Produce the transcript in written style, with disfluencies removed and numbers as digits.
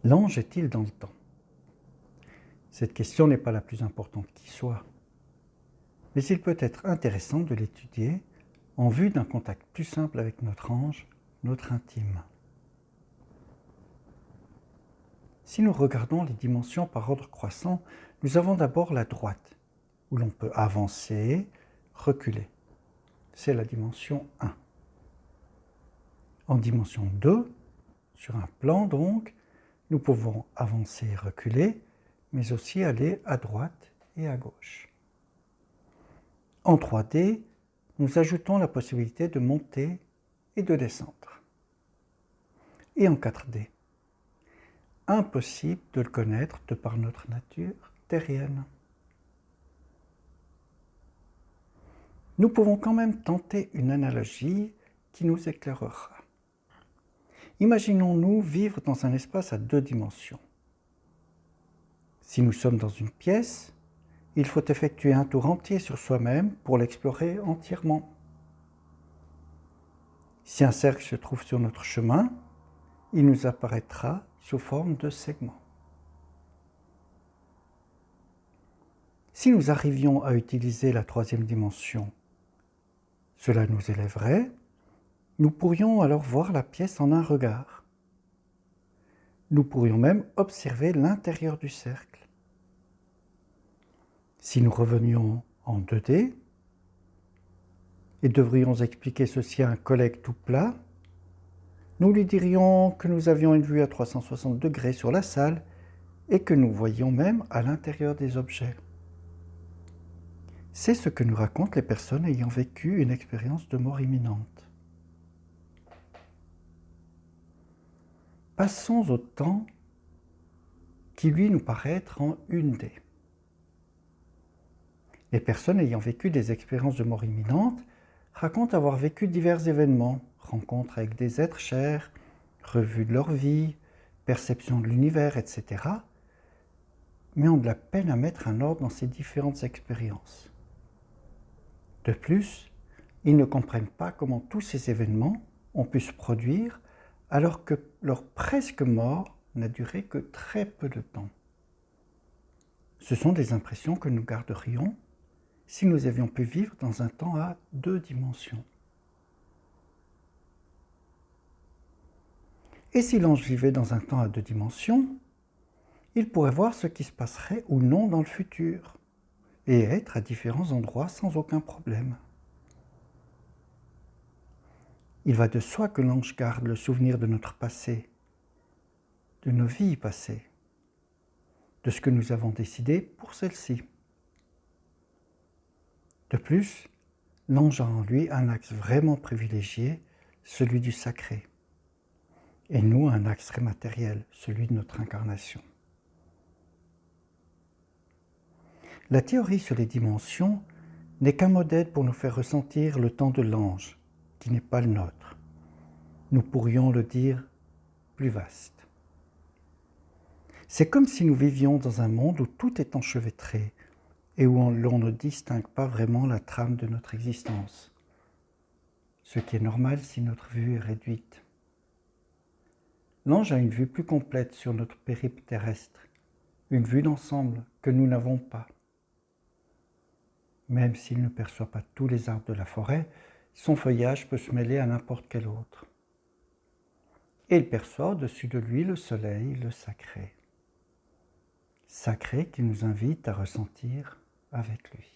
L'ange est-il dans le temps? Cette question n'est pas la plus importante qui soit, mais il peut être intéressant de l'étudier en vue d'un contact plus simple avec notre ange, notre intime. Si nous regardons les dimensions par ordre croissant, nous avons d'abord la droite, où l'on peut avancer, reculer. C'est la dimension 1. En dimension 2, sur un plan donc, nous pouvons avancer et reculer, mais aussi aller à droite et à gauche. En 3D, nous ajoutons la possibilité de monter et de descendre. Et en 4D, impossible de le connaître de par notre nature terrienne. Nous pouvons quand même tenter une analogie qui nous éclairera. Imaginons-nous vivre dans un espace à 2 dimensions. Si nous sommes dans une pièce, il faut effectuer un tour entier sur soi-même pour l'explorer entièrement. Si un cercle se trouve sur notre chemin, il nous apparaîtra sous forme de segments. Si nous arrivions à utiliser la 3e dimension, cela nous élèverait. Nous pourrions alors voir la pièce en un regard. Nous pourrions même observer l'intérieur du cercle. Si nous revenions en 2D et devrions expliquer ceci à un collègue tout plat, nous lui dirions que nous avions une vue à 360 degrés sur la salle et que nous voyions même à l'intérieur des objets. C'est ce que nous racontent les personnes ayant vécu une expérience de mort imminente. Passons au temps qui, lui, nous paraît être en 1D. Les personnes ayant vécu des expériences de mort imminente racontent avoir vécu divers événements, rencontres avec des êtres chers, revues de leur vie, perception de l'univers, etc., mais ont de la peine à mettre un ordre dans ces différentes expériences. De plus, ils ne comprennent pas comment tous ces événements ont pu se produire alors que leur presque mort n'a duré que très peu de temps. Ce sont des impressions que nous garderions si nous avions pu vivre dans un temps à 2 dimensions. Et si l'ange vivait dans un temps à 2 dimensions, il pourrait voir ce qui se passerait ou non dans le futur, et être à différents endroits sans aucun problème. Il va de soi que l'ange garde le souvenir de notre passé, de nos vies passées, de ce que nous avons décidé pour celle-ci. De plus, l'ange a en lui un axe vraiment privilégié, celui du sacré, et nous un axe très matériel, celui de notre incarnation. La théorie sur les dimensions n'est qu'un modèle pour nous faire ressentir le temps de l'ange, qui n'est pas le nôtre. Nous pourrions le dire plus vaste. C'est comme si nous vivions dans un monde où tout est enchevêtré et où l'on ne distingue pas vraiment la trame de notre existence, ce qui est normal si notre vue est réduite. L'ange a une vue plus complète sur notre périple terrestre, une vue d'ensemble que nous n'avons pas. Même s'il ne perçoit pas tous les arbres de la forêt, son feuillage peut se mêler à n'importe quel autre. Et il perçoit au-dessus de lui le soleil, le sacré. Sacré qui nous invite à ressentir avec lui.